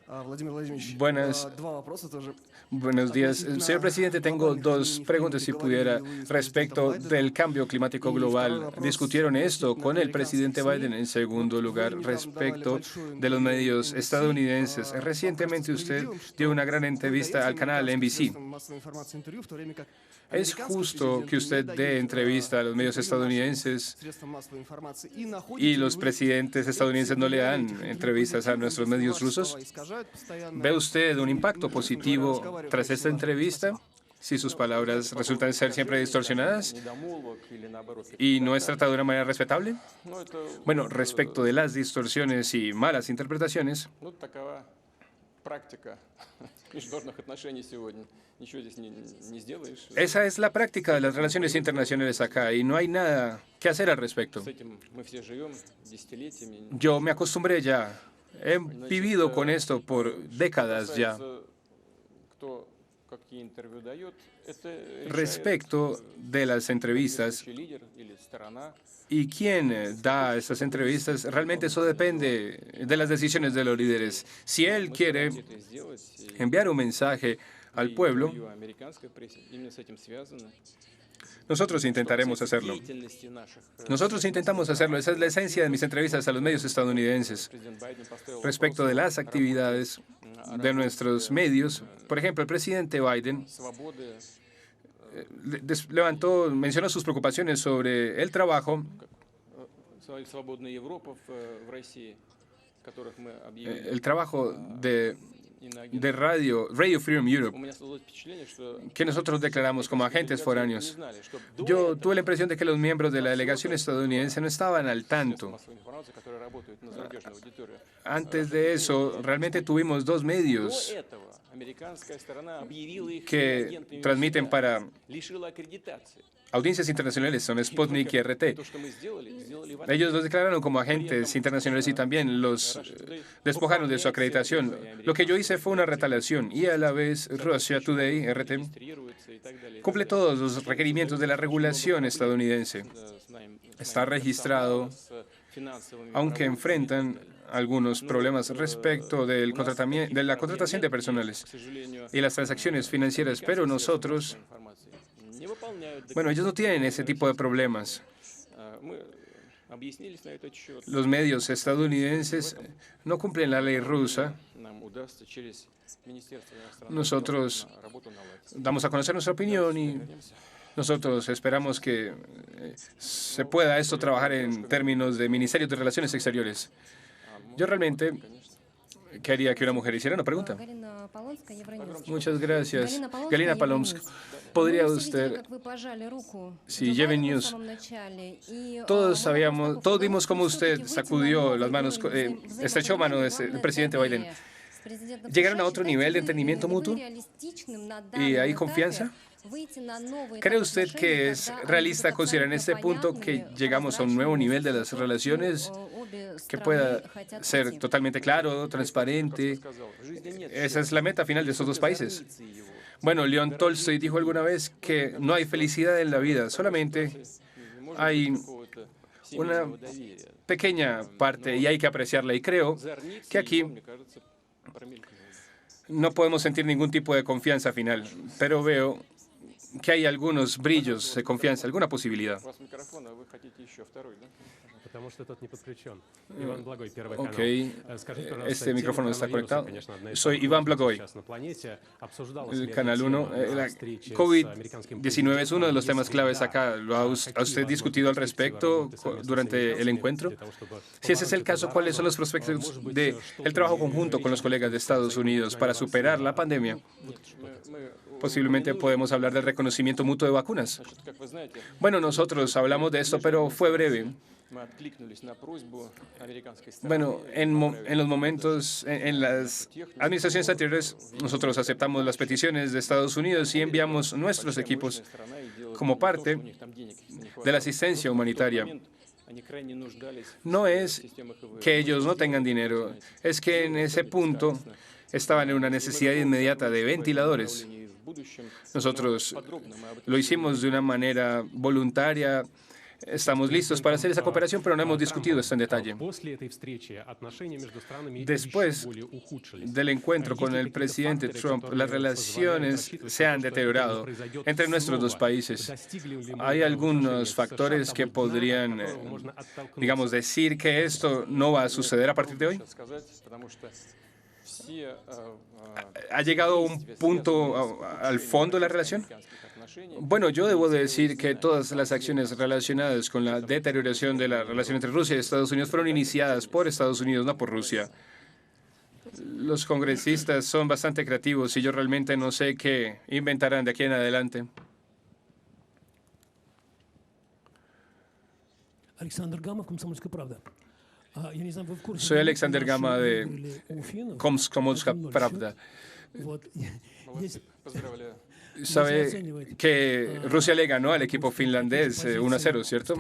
Speaker 6: Владимир Владимирович,
Speaker 1: Buenas.
Speaker 6: два вопроса тоже.
Speaker 1: Buenos días. Señor presidente, tengo dos preguntas, si pudiera, respecto del cambio climático global. ¿Discutieron esto con el presidente Biden? En segundo lugar, respecto de los medios estadounidenses. Recientemente usted dio una gran entrevista al canal NBC. ¿Es justo que usted dé entrevista a los medios estadounidenses y los presidentes estadounidenses no le dan entrevistas a nuestros medios rusos? ¿Ve usted un impacto positivo tras esta entrevista? Si sus palabras resultan ser siempre distorsionadas
Speaker 4: Недомолвок или наоборот.
Speaker 1: y no es tratado de una manera respetable.
Speaker 4: Ну, это
Speaker 1: Bueno, respecto de las distorsiones y malas interpretaciones,
Speaker 4: ну, такова практика международных отношений сегодня. Ничего здесь не сделаешь.
Speaker 1: esa es la práctica de las relaciones internacionales acá y no hay nada que hacer al respecto.
Speaker 4: С этим мы все живем десятилетиями.
Speaker 1: Yo me acostumbré ya. He vivido con esto por décadas ya.
Speaker 4: Касается, кто какие интервью дает, это решает
Speaker 1: Respecto de las entrevistas
Speaker 4: следующий лидер или сторона.
Speaker 1: y quién da estas entrevistas, realmente eso depende de las decisiones de los líderes. Si él quiere
Speaker 4: Это сделать, и
Speaker 1: enviar un mensaje al pueblo,
Speaker 4: интервью американской прессе именно с этим связано.
Speaker 1: nosotros intentaremos hacerlo.
Speaker 4: Деятельности наших.
Speaker 1: Nosotros intentamos hacerlo. Esa es la esencia de mis entrevistas a los medios estadounidenses.
Speaker 4: Президент Байден поставил
Speaker 1: Respecto de las actividades de nuestros medios, por ejemplo, el presidente Biden
Speaker 4: свободы,
Speaker 1: mencionó sus preocupaciones sobre el trabajo,
Speaker 4: свободная Европа в России, которых мы объявили.
Speaker 1: el trabajo de
Speaker 4: Иноагентами.
Speaker 1: Radio Freedom Europe,
Speaker 4: У меня сложилось впечатление, что
Speaker 1: que nosotros declaramos como agentes
Speaker 4: делегации не
Speaker 1: foráneos.
Speaker 4: знали, что до
Speaker 1: Yo
Speaker 4: этого
Speaker 1: tuve la impresión de que los miembros de la delegación estadounidense no estaban al
Speaker 4: средства
Speaker 1: tanto.
Speaker 4: массовой информации, которые работают на зарубежную аудиторию.
Speaker 1: Antes de eso, realmente tuvimos dos
Speaker 4: До
Speaker 1: medios
Speaker 4: этого американская сторона объявила их
Speaker 1: que
Speaker 4: агентами
Speaker 1: transmiten
Speaker 4: себя,
Speaker 1: para
Speaker 4: лишила аккредитации.
Speaker 1: audiencias internacionales son Sputnik y RT. Ellos los declararon como agentes internacionales y también los despojaron de su acreditación. Lo que yo hice fue una retaliación y a la vez Russia Today, RT, cumple todos los requerimientos de la regulación estadounidense. Está registrado, aunque enfrentan algunos problemas respecto de la contratación de personales y las transacciones financieras, pero nosotros, bueno, ellos no tienen ese tipo de problemas. Los medios estadounidenses no cumplen la ley rusa. Nosotros damos a conocer nuestra opinión y nosotros esperamos que se pueda esto trabajar en términos de Ministerio de Relaciones Exteriores. Yo realmente quería que una mujer hiciera una pregunta. Muchas gracias. Galina Polonska, ¿podría usted, si Yeven News, todos vimos cómo usted sacudió las manos, estrechó mano del presidente Biden. ¿Llegaron a otro nivel de entendimiento mutuo? ¿Y hay confianza? ¿Cree usted que es realista considerar en este punto que llegamos a un nuevo nivel de las relaciones que pueda ser totalmente claro, transparente? Esa es la meta final de estos dos países. Bueno, León Tolstoy dijo alguna vez que no hay felicidad en la vida, solamente hay una pequeña parte y hay que apreciarla. Y creo que aquí no podemos sentir ningún tipo de confianza final, pero veo que hay algunos brillos de confianza, alguna posibilidad. Ok, este micrófono está conectado. Soy Iván Blagoy, el Canal 1. COVID-19 es uno de los temas claves acá. ¿Lo ha usted discutido al respecto durante el encuentro? Si ese es el caso, ¿cuáles son los prospectos del trabajo conjunto con los colegas de Estados Unidos para superar la pandemia? Posiblemente podemos hablar del reconocimiento mutuo de vacunas. Bueno, nosotros hablamos de esto, pero fue breve. Bueno, en los momentos, en las administraciones anteriores, nosotros aceptamos las peticiones de Estados Unidos y enviamos nuestros equipos como parte de la asistencia humanitaria. No es que ellos no tengan dinero, es que en ese punto estaban en una necesidad inmediata de ventiladores. Nosotros lo hicimos de una manera voluntaria. Estamos listos para hacer esa cooperación, pero no hemos discutido esto en detalle. Después del encuentro con el presidente Trump, las relaciones se han deteriorado entre nuestros dos países. Hay algunos factores que podrían, digamos, decir que esto no va a suceder a partir de hoy. ¿Ha llegado un punto al fondo de la relación? Bueno, yo debo decir que todas las acciones relacionadas con la deterioración de la relación entre Rusia y Estados Unidos fueron iniciadas por Estados Unidos, no por Rusia. Los congresistas son bastante creativos y yo realmente no sé qué inventarán de aquí en adelante. Soy Alexander Gama de Komsomolska Pravda. Sabe que Rusia le ganó al equipo finlandés 1-0, ¿cierto?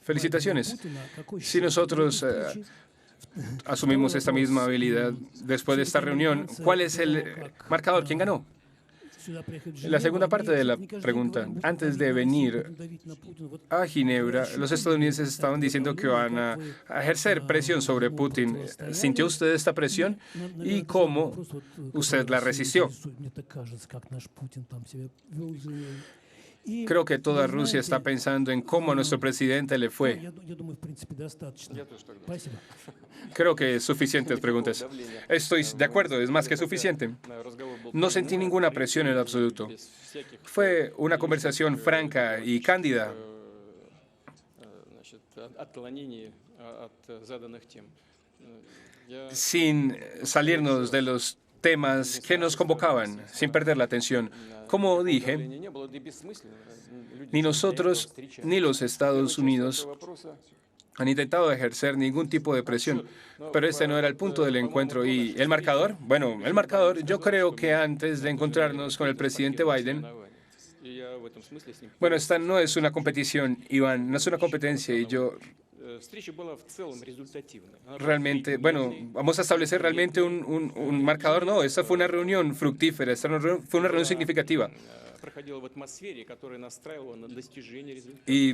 Speaker 1: Felicitaciones. Si nosotros asumimos esta misma habilidad después de esta reunión, ¿cuál es el marcador? ¿Quién ganó? La segunda parte de la pregunta. Antes de venir a Ginebra, los estadounidenses estaban diciendo que van a ejercer presión sobre Putin. ¿Sintió usted esta presión? ¿Y cómo usted la resistió? Creo que toda Rusia está pensando en cómo a nuestro presidente le fue. Creo que suficientes preguntas. Estoy de acuerdo, es más que suficiente. No sentí ninguna presión en absoluto. Fue una conversación franca y cándida. Sin salirnos de los temas que nos convocaban, sin perder la atención. Como dije, ni nosotros ni los Estados Unidos han intentado ejercer ningún tipo de presión, pero este no era el punto del encuentro. ¿Y el marcador? Bueno, el marcador, yo creo que antes de encontrarnos con el presidente Biden, Bueno, esta no es una competición, Iván, no es una competencia y yo realmente, bueno, vamos a establecer realmente un marcador. No, esta fue una reunión fructífera, fue una reunión significativa. Y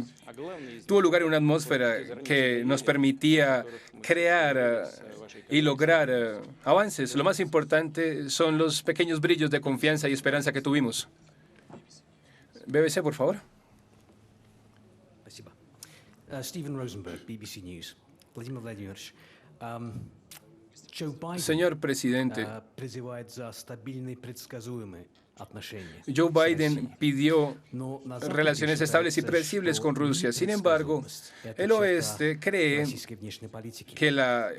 Speaker 1: tuvo lugar en una atmósfera que nos permitía crear y lograr avances. Lo más importante son los pequeños brillos de confianza y esperanza que tuvimos. BBC, por favor.
Speaker 8: Спасибо. Steven Rosenberg, BBC News. Владимир Владимирович, Joe Biden
Speaker 1: Señor presidente,
Speaker 8: призывает за стабильные, предсказуемые отношения.
Speaker 1: Joe Biden pidió relaciones estables y predecibles con Rusia. Sin embargo, el oeste cree que la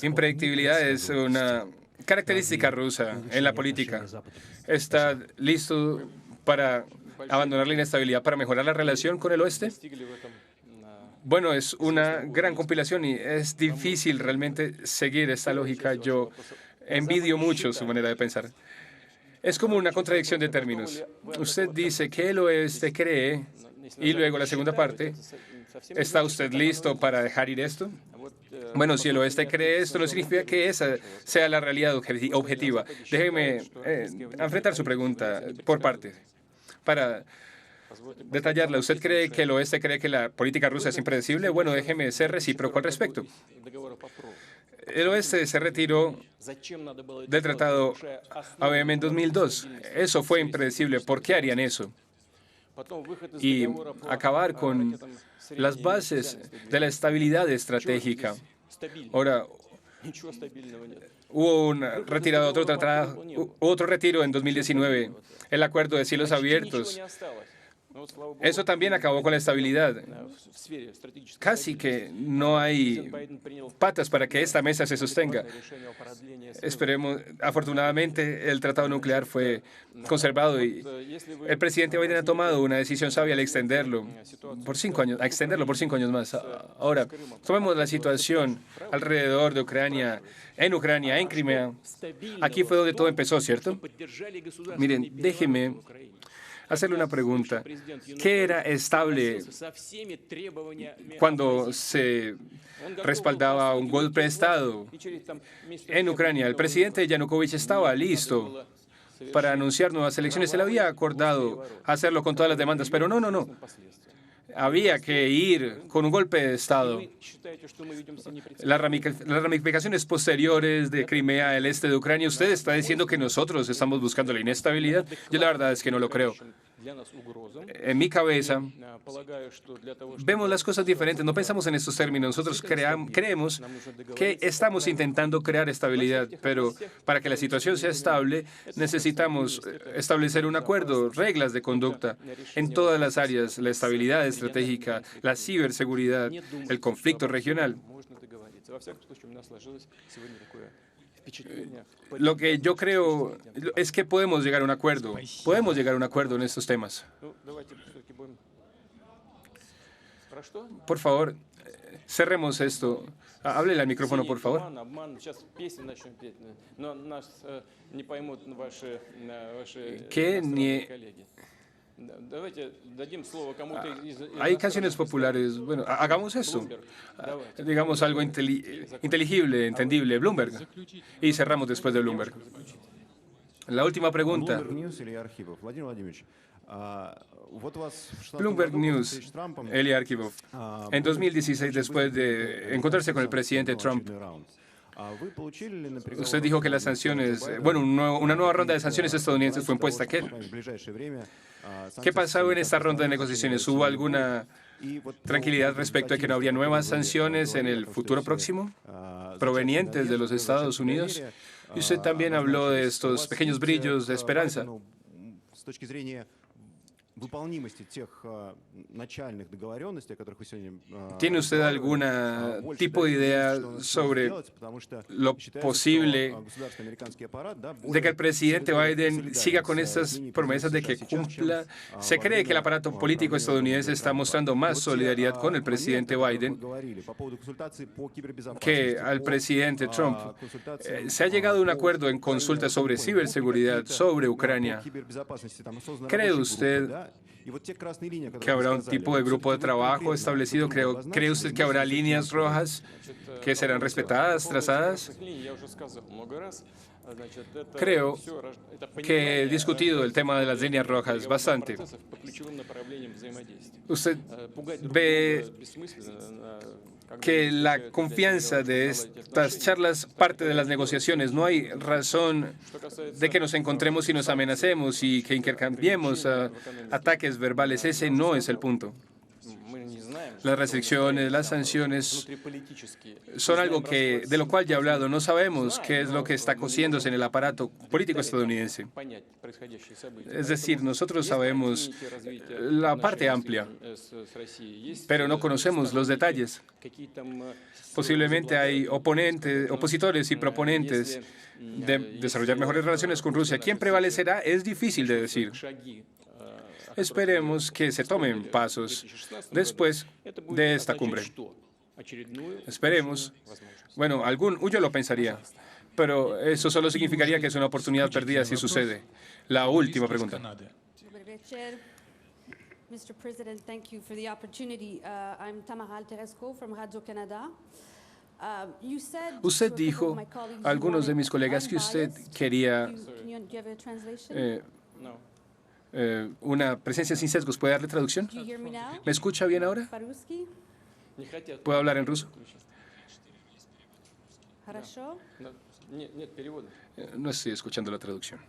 Speaker 1: impredictibilidad es una característica rusa en la política. ¿Está listo para abandonar la inestabilidad para mejorar la relación con el oeste? Bueno, es una gran compilación y es difícil realmente seguir esta lógica. Yo envidio mucho su manera de pensar. Es como una contradicción de términos. Usted dice que el oeste cree y luego la segunda parte, ¿está usted listo para dejar ir esto? Bueno, si el oeste cree esto, no significa que esa sea la realidad objetiva. Déjeme enfrentar su pregunta por partes. Para detallarla, ¿usted cree que el oeste cree que la política rusa es impredecible? Bueno, déjeme ser recíproco al respecto. El oeste se retiró del Tratado ABM en 2002. Eso fue impredecible. ¿Por qué harían eso? Y acabar con las bases de la estabilidad estratégica. Ahora, hubo un retirado, otro retiro en 2019, el acuerdo de cielos abiertos. Eso también acabó con la estabilidad. Casi que no hay patas para que esta mesa se sostenga. Esperemos, afortunadamente, el tratado nuclear fue conservado y el presidente Biden ha tomado una decisión sabia al extenderlo por 5 años, a extenderlo por 5 años más. Ahora, tomemos la situación alrededor de Ucrania, en Crimea. Aquí fue donde todo empezó, ¿cierto? Miren, déjeme hacerle una pregunta. ¿Qué era estable cuando se respaldaba un golpe de Estado en Ucrania? El presidente Yanukovych estaba listo para anunciar nuevas elecciones. Él había acordado hacerlo con todas las demandas, pero no. Había que ir con un golpe de Estado. Las ramificaciones posteriores de Crimea, el este de Ucrania, usted está diciendo que nosotros estamos buscando la inestabilidad. Yo la verdad es que no lo creo. En mi cabeza, vemos las cosas diferentes, no pensamos en estos términos. Nosotros creemos que estamos intentando crear estabilidad, pero para que la situación sea estable, necesitamos establecer un acuerdo, reglas de conducta en todas las áreas, la estabilidad estratégica, la ciberseguridad, el conflicto regional. Lo que yo creo es que podemos llegar a un acuerdo. Podemos llegar a un acuerdo en estos temas. Por favor, cerremos esto. Háblele al micrófono, por favor. ¿Qué? Hay canciones populares. Bueno, hagamos esto. Digamos algo inteligible, entendible. Bloomberg. Y cerramos después de Bloomberg. La última pregunta. Bloomberg News, Eli Arkhipov. En 2016, después de encontrarse con el presidente Trump, usted dijo que las sanciones, bueno, una nueva ronda de sanciones estadounidenses fue impuesta. ¿Qué pasó en esta ronda de negociaciones? ¿Hubo alguna tranquilidad respecto a que no habría nuevas sanciones en el futuro próximo provenientes de los Estados Unidos? Y usted también habló de estos pequeños brillos de esperanza. ¿Tiene usted algún tipo de idea sobre lo posible de que el presidente Biden siga con estas promesas de que cumpla? Se cree que el aparato político estadounidense está mostrando más solidaridad con el presidente Biden que al presidente Trump. Se ha llegado a un acuerdo en consulta sobre ciberseguridad, sobre Ucrania. ¿Cree usted que habrá un tipo de grupo de trabajo establecido? ¿Cree usted que habrá líneas rojas que serán respetadas, trazadas? Creo que he discutido el tema de las líneas rojas bastante. ¿Usted ve que la confianza de estas charlas parte de las negociaciones? No hay razón de que nos encontremos y nos amenacemos y que intercambiemos ataques verbales. Ese no es el punto. Las restricciones, las sanciones son algo de lo cual ya he hablado. No sabemos qué es lo que está cociéndose en el aparato político estadounidense. Es decir, nosotros sabemos la parte amplia, pero no conocemos los detalles. Posiblemente hay opositores y proponentes de desarrollar mejores relaciones con Rusia. ¿Quién prevalecerá? Es difícil de decir. Esperemos que se tomen pasos después de esta cumbre. Esperemos. Bueno, yo lo pensaría, pero eso solo significaría que es una oportunidad perdida si sucede. La última pregunta.
Speaker 9: Mr. President, thank you for the opportunity. I'm Tamara Teresco from Radio-Canada.
Speaker 1: Usted dijo a algunos de mis colegas que usted quería una presencia sin sesgos. ¿Puede darle traducción? ¿Me escucha bien ahora? ¿Puedo hablar en ruso? No estoy escuchando la traducción.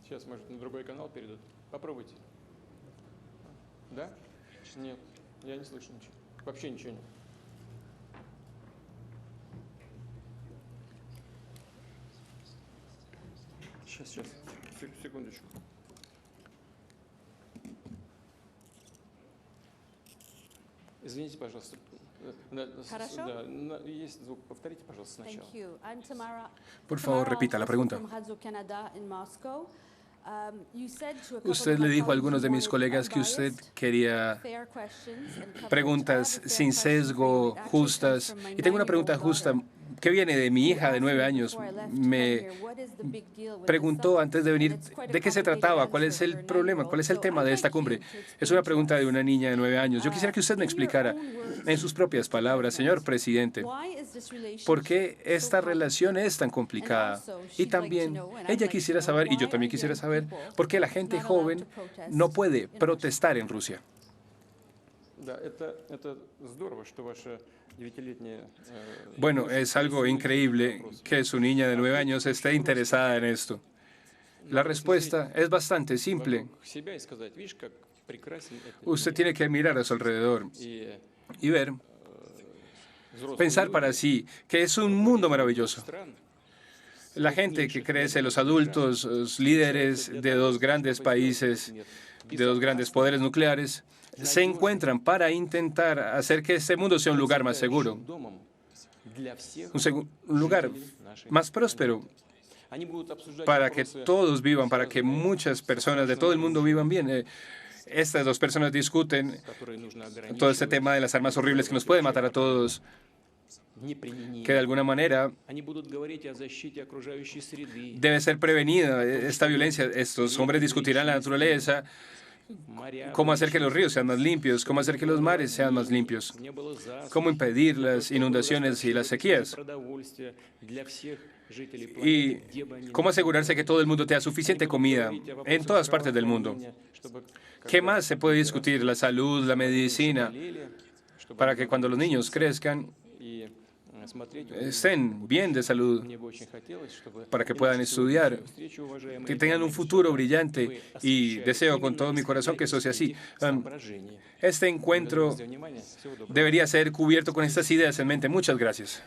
Speaker 4: Сейчас, может, на другой канал перейдут. Попробуйте. Да? Нет, я не слышу ничего. Вообще ничего нет. Сейчас, секундочку. Извините, пожалуйста.
Speaker 9: Хорошо?
Speaker 4: Да, есть звук. Повторите, пожалуйста, сначала.
Speaker 9: Thank you. I'm Tamara.
Speaker 1: Por favor, repita la pregunta.
Speaker 9: From Radio-Canada in Moscow.
Speaker 1: Usted le dijo a algunos de mis colegas que usted quería preguntas sin sesgo, justas. Y tengo una pregunta justa que viene de mi hija de 9 años. Me preguntó antes de venir de qué se trataba, cuál es el problema, cuál es el tema de esta cumbre. Es una pregunta de una niña de 9 años. Yo quisiera que usted me explicara en sus propias palabras, señor presidente, por qué esta relación es tan complicada. Y también ella quisiera saber, y yo también quisiera saber, por qué la gente joven no puede protestar en Rusia. Bueno, es algo increíble que su niña de 9 años esté interesada en esto. La respuesta es bastante simple. Usted tiene que mirar a su alrededor y ver, pensar para sí que es un mundo maravilloso. La gente que crece, los adultos, los líderes de 2 grandes países, de 2 grandes poderes nucleares, se encuentran para intentar hacer que este mundo sea un lugar más seguro, un lugar más próspero, para que todos vivan, para que muchas personas de todo el mundo vivan bien. Estas 2 personas discuten todo este tema de las armas horribles que nos pueden matar a todos, que de alguna manera debe ser prevenida esta violencia. Estos hombres discutirán la naturaleza, cómo hacer que los ríos sean más limpios, cómo hacer que los mares sean más limpios, cómo impedir las inundaciones y las sequías, y cómo asegurarse que todo el mundo tenga suficiente comida en todas partes del mundo. ¿Qué más se puede discutir? La salud, la medicina, para que cuando los niños crezcan estén bien de salud, para que puedan estudiar, que tengan un futuro brillante, y deseo con todo mi corazón que eso sea así. Este encuentro debería ser cubierto con estas ideas en mente. Muchas gracias.